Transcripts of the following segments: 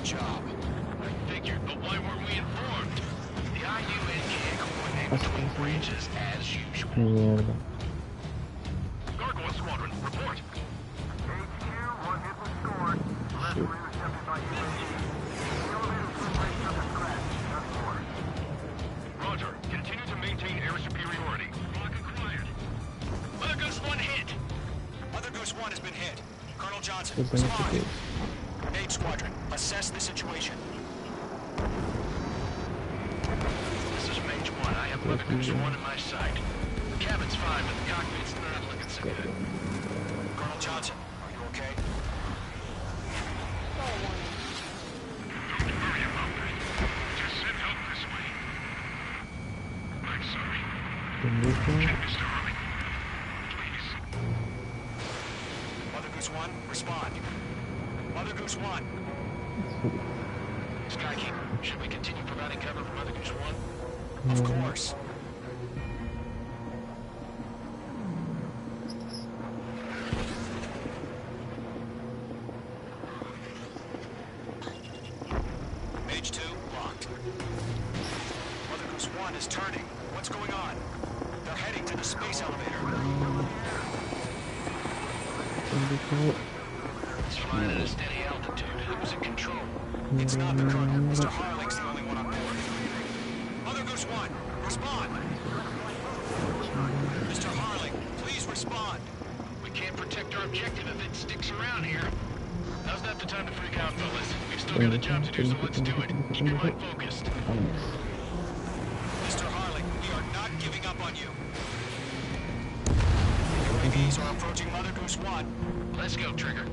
job. I figured, but why weren't we informed? The IUNK coordinated 20 branches as usual. Mierda. Gargoyle Squadron, report. HQ, one hit was scored. Last three attempted by UAV. Elevator separation of the crash. Nothing more. Roger. Continue to maintain air superiority. Block acquired. Mother Goose 1 hit. Mother Goose 1 has been hit. Colonel Johnson, respond. Grenade Squadron, assess the situation. This is Mage 1. I have Mother Goose 1 in my sight. The cabin's fine, but the cockpit's not looking so good. Colonel Johnson, are you okay? Don't worry about that. Just send help this way. I'm sorry. Get Mr. Harling. Please. Mother Goose 1, respond. Mother Goose 1. Skykeeper, should we continue providing cover for Mother Goose 1? Of course. Mage 2, locked. Mother Goose 1 is turning. What's going on? They're heading to the space elevator. It's flying at a steady altitude. Who's in control? It's not the Colonel. Mr. Harling's the only one on board. Mother Goose 1, respond! Mr. Harling, please respond. We can't protect our objective if it sticks around here. Now's not the time to freak out, fellas. We've still got a job to do, so let's do it. Keep your mind focused. Mr. Harling, we are not giving up on you. UAVs are approaching Mother Goose 1. Let's go, Trigger.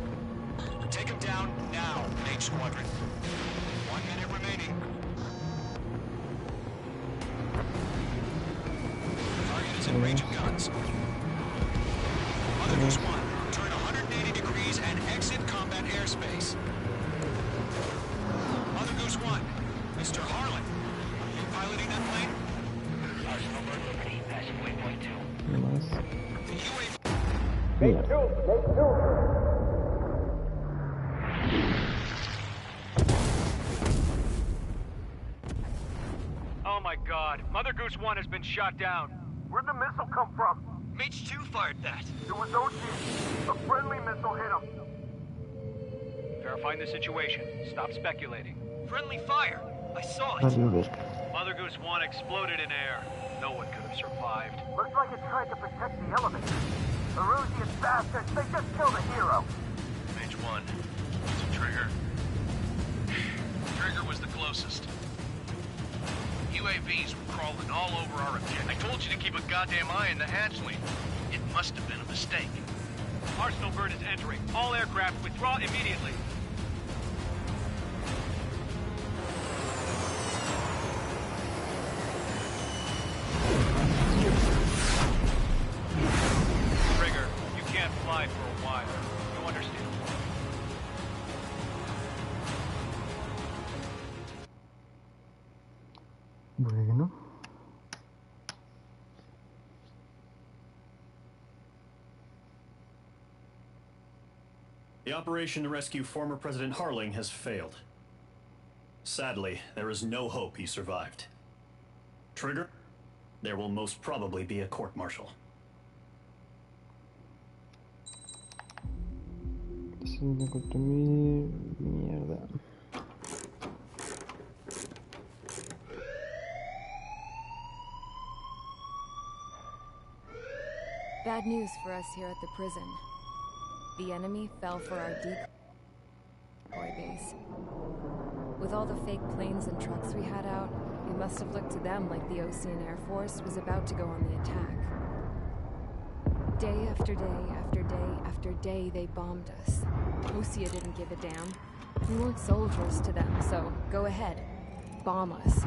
Take him down now, Mage Squadron. 1 minute remaining. Target is in range of guns. Mother Goose 1, turn 180 degrees and exit combat airspace. Mother Goose 1, Mr. Harlan, are you piloting that plane? Arsenal Bird Liberty, passing waypoint 2. The UAV... Oh my God, Mother Goose 1 has been shot down. Where'd the missile come from? Mage 2 fired that. It was OG. A friendly missile hit him. Verifying the situation. Stop speculating. Friendly fire. I saw it. Mother Goose 1 exploded in air. No one could have survived. Looks like it tried to protect the elevator. Erusian bastards, they just killed a hero. Mage 1. It's a Trigger. Trigger was the closest. UAVs were crawling all over our objective. I told you to keep a goddamn eye in the hatchling. It must have been a mistake. Arsenal Bird is entering. All aircraft withdraw immediately. Trigger, you can't fly for a while. You understand? Bueno. The operation to rescue former President Harling has failed. Sadly, there is no hope he survived. Trigger, there will most probably be a court-martial. Mierda. Bad news for us here at the prison. The enemy fell for our decoy base. With all the fake planes and trucks we had out, it must have looked to them like the Ocean Air Force was about to go on the attack. Day after day after day after day, they bombed us. Lucia didn't give a damn. We weren't soldiers to them, so go ahead. Bomb us.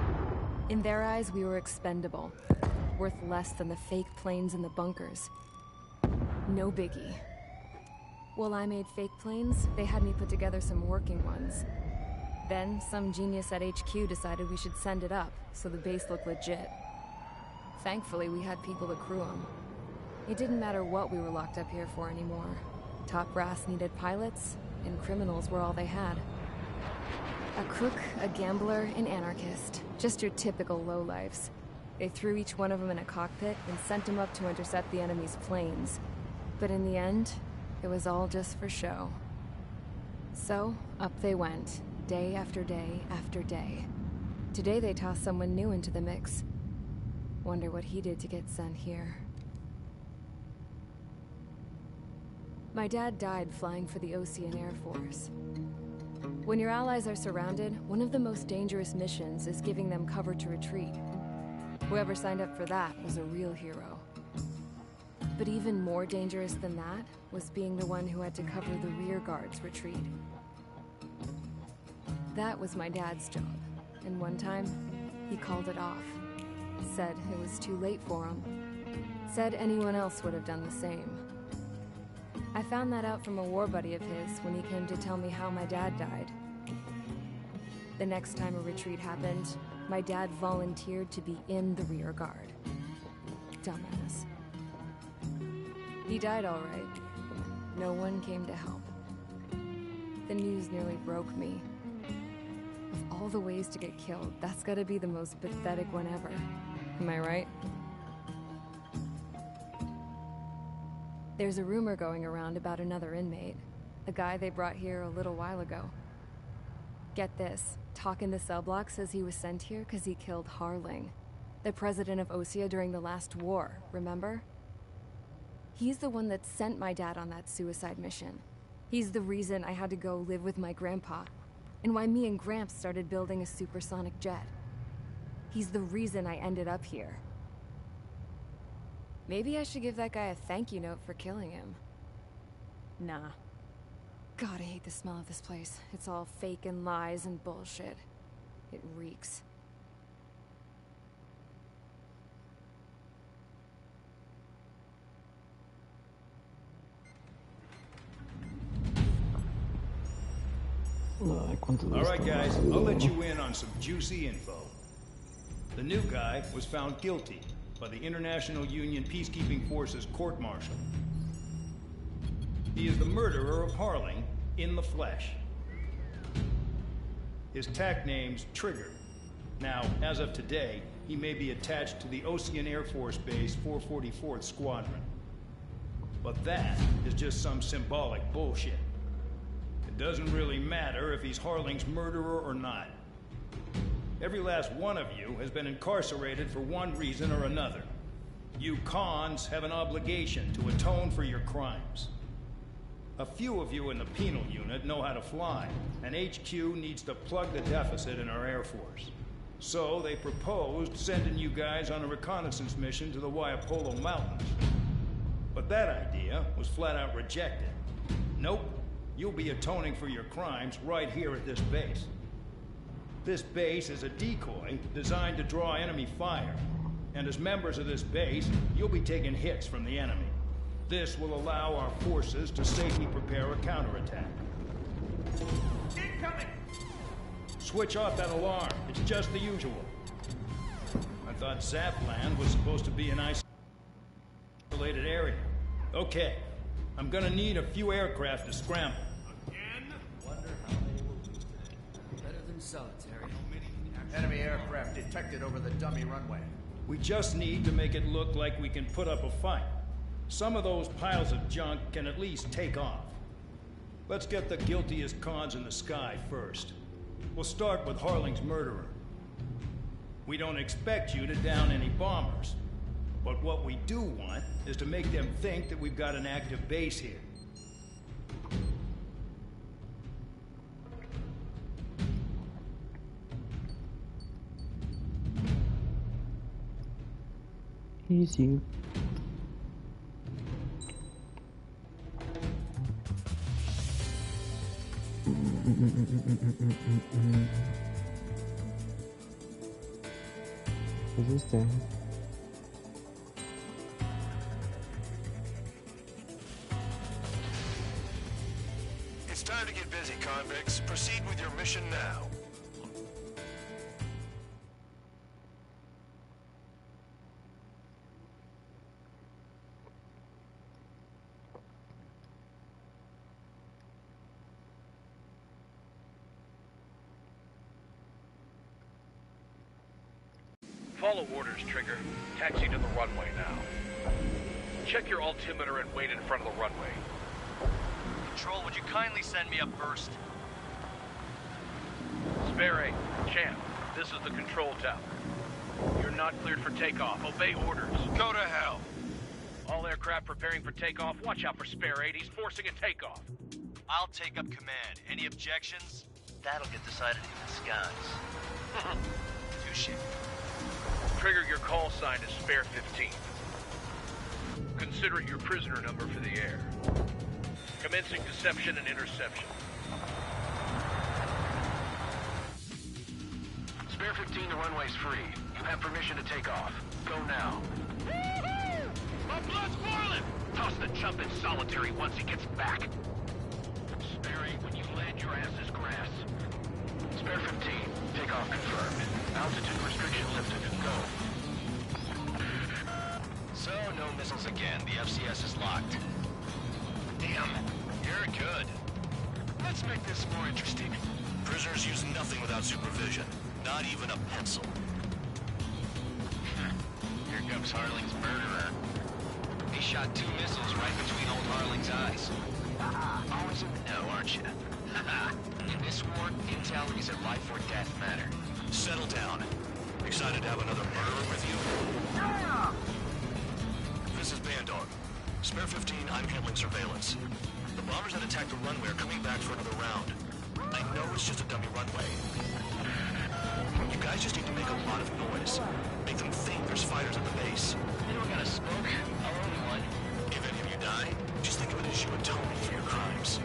In their eyes, we were expendable. Worth less than the fake planes in the bunkers. No biggie. While I made fake planes, they had me put together some working ones. Then, some genius at HQ decided we should send it up, so the base looked legit. Thankfully, we had people to crew them. It didn't matter what we were locked up here for anymore. Top brass needed pilots, and criminals were all they had. A crook, a gambler, an anarchist. Just your typical lowlifes. They threw each one of them in a cockpit and sent them up to intercept the enemy's planes. But in the end, it was all just for show. So, up they went, day after day after day. Today they tossed someone new into the mix. Wonder what he did to get sent here. My dad died flying for the Ocean Air Force. When your allies are surrounded, one of the most dangerous missions is giving them cover to retreat. Whoever signed up for that was a real hero. But even more dangerous than that was being the one who had to cover the rear guard's retreat. That was my dad's job, and one time, he called it off. Said it was too late for him. Said anyone else would have done the same. I found that out from a war buddy of his when he came to tell me how my dad died. The next time a retreat happened, my dad volunteered to be in the rear guard. Dumbass. He died all right. No one came to help. The news nearly broke me. Of all the ways to get killed, that's gotta be the most pathetic one ever. Am I right? There's a rumor going around about another inmate. A guy they brought here a little while ago. Get this, talk in the cell block says he was sent here because he killed Harling, the president of Osea during the last war, remember? He's the one that sent my dad on that suicide mission. He's the reason I had to go live with my grandpa, and why me and Gramps started building a supersonic jet. He's the reason I ended up here. Maybe I should give that guy a thank you note for killing him. Nah. God, I hate the smell of this place. It's all fake and lies and bullshit. It reeks. Ay, ¿cuánto de All right, esto guys, más? I'll let you in on some juicy info. The new guy was found guilty by the International Union Peacekeeping Forces court-martial. He is the murderer of Harling in the flesh. His TAC name's Trigger. Now, as of today, he may be attached to the Ocean Air Force Base 444th Squadron. But that is just some symbolic bullshit. It doesn't really matter if he's Harling's murderer or not. Every last one of you has been incarcerated for one reason or another. You cons have an obligation to atone for your crimes. A few of you in the penal unit know how to fly, and HQ needs to plug the deficit in our Air Force. So they proposed sending you guys on a reconnaissance mission to the Waiapolo Mountains. But that idea was flat out rejected. Nope, you'll be atoning for your crimes right here at this base. This base is a decoy designed to draw enemy fire. And as members of this base, you'll be taking hits from the enemy. This will allow our forces to safely prepare a counterattack. Incoming! Switch off that alarm. It's just the usual. I thought Zapland was supposed to be an isolated area. Okay, I'm gonna need a few aircraft to scramble. Wonder how they will do today. Better than solitary. Enemy aircraft detected over the dummy runway. We just need to make it look like we can put up a fight. Some of those piles of junk can at least take off. Let's get the guiltiest cons in the sky first. We'll start with Harling's murderer. We don't expect you to down any bombers. But what we do want is to make them think that we've got an active base here. Easy. ¿Qué es este? It's time to get busy, convicts. Proceed with your mission now. Follow orders, Trigger. Taxi to the runway now. Check your altimeter and wait in front of the runway. Control, would you kindly send me up first? Spare 8, Champ, this is the control tower. You're not cleared for takeoff. Obey orders. Go to hell. All aircraft preparing for takeoff. Watch out for Spare 8. He's forcing a takeoff. I'll take up command. Any objections? That'll get decided in the skies. Touche. Trigger, your call sign is Spare 15. Consider it your prisoner number for the air. Commencing deception and interception. Spare 15, the runway's free. You have permission to take off. Go now. Woo-hoo! My blood's boiling! Toss the chump in solitary once he gets back. Spare 8, when you land, your ass is grass. Spare 15, takeoff confirmed. Altitude restriction lifted. Go. So, no missiles again. The FCS is locked. Damn, you're good. Let's make this more interesting. Prisoners use nothing without supervision. Not even a pencil. Here comes Harling's murderer. He shot 2 missiles right between old Harling's eyes. Always in the know, aren't you? In this war, intel is a life or death matter. Settle down. Excited to have another murderer with you? Yeah! This is Bandog. Spare 15, I'm handling surveillance. The bombers that attacked the runway are coming back for another round. I know it's just a dummy runway. You guys just need to make a lot of noise. Make them think there's fighters at the base. Anyone got a smoke? I'll own one. If any of you die, just think of it as you atone for your crimes.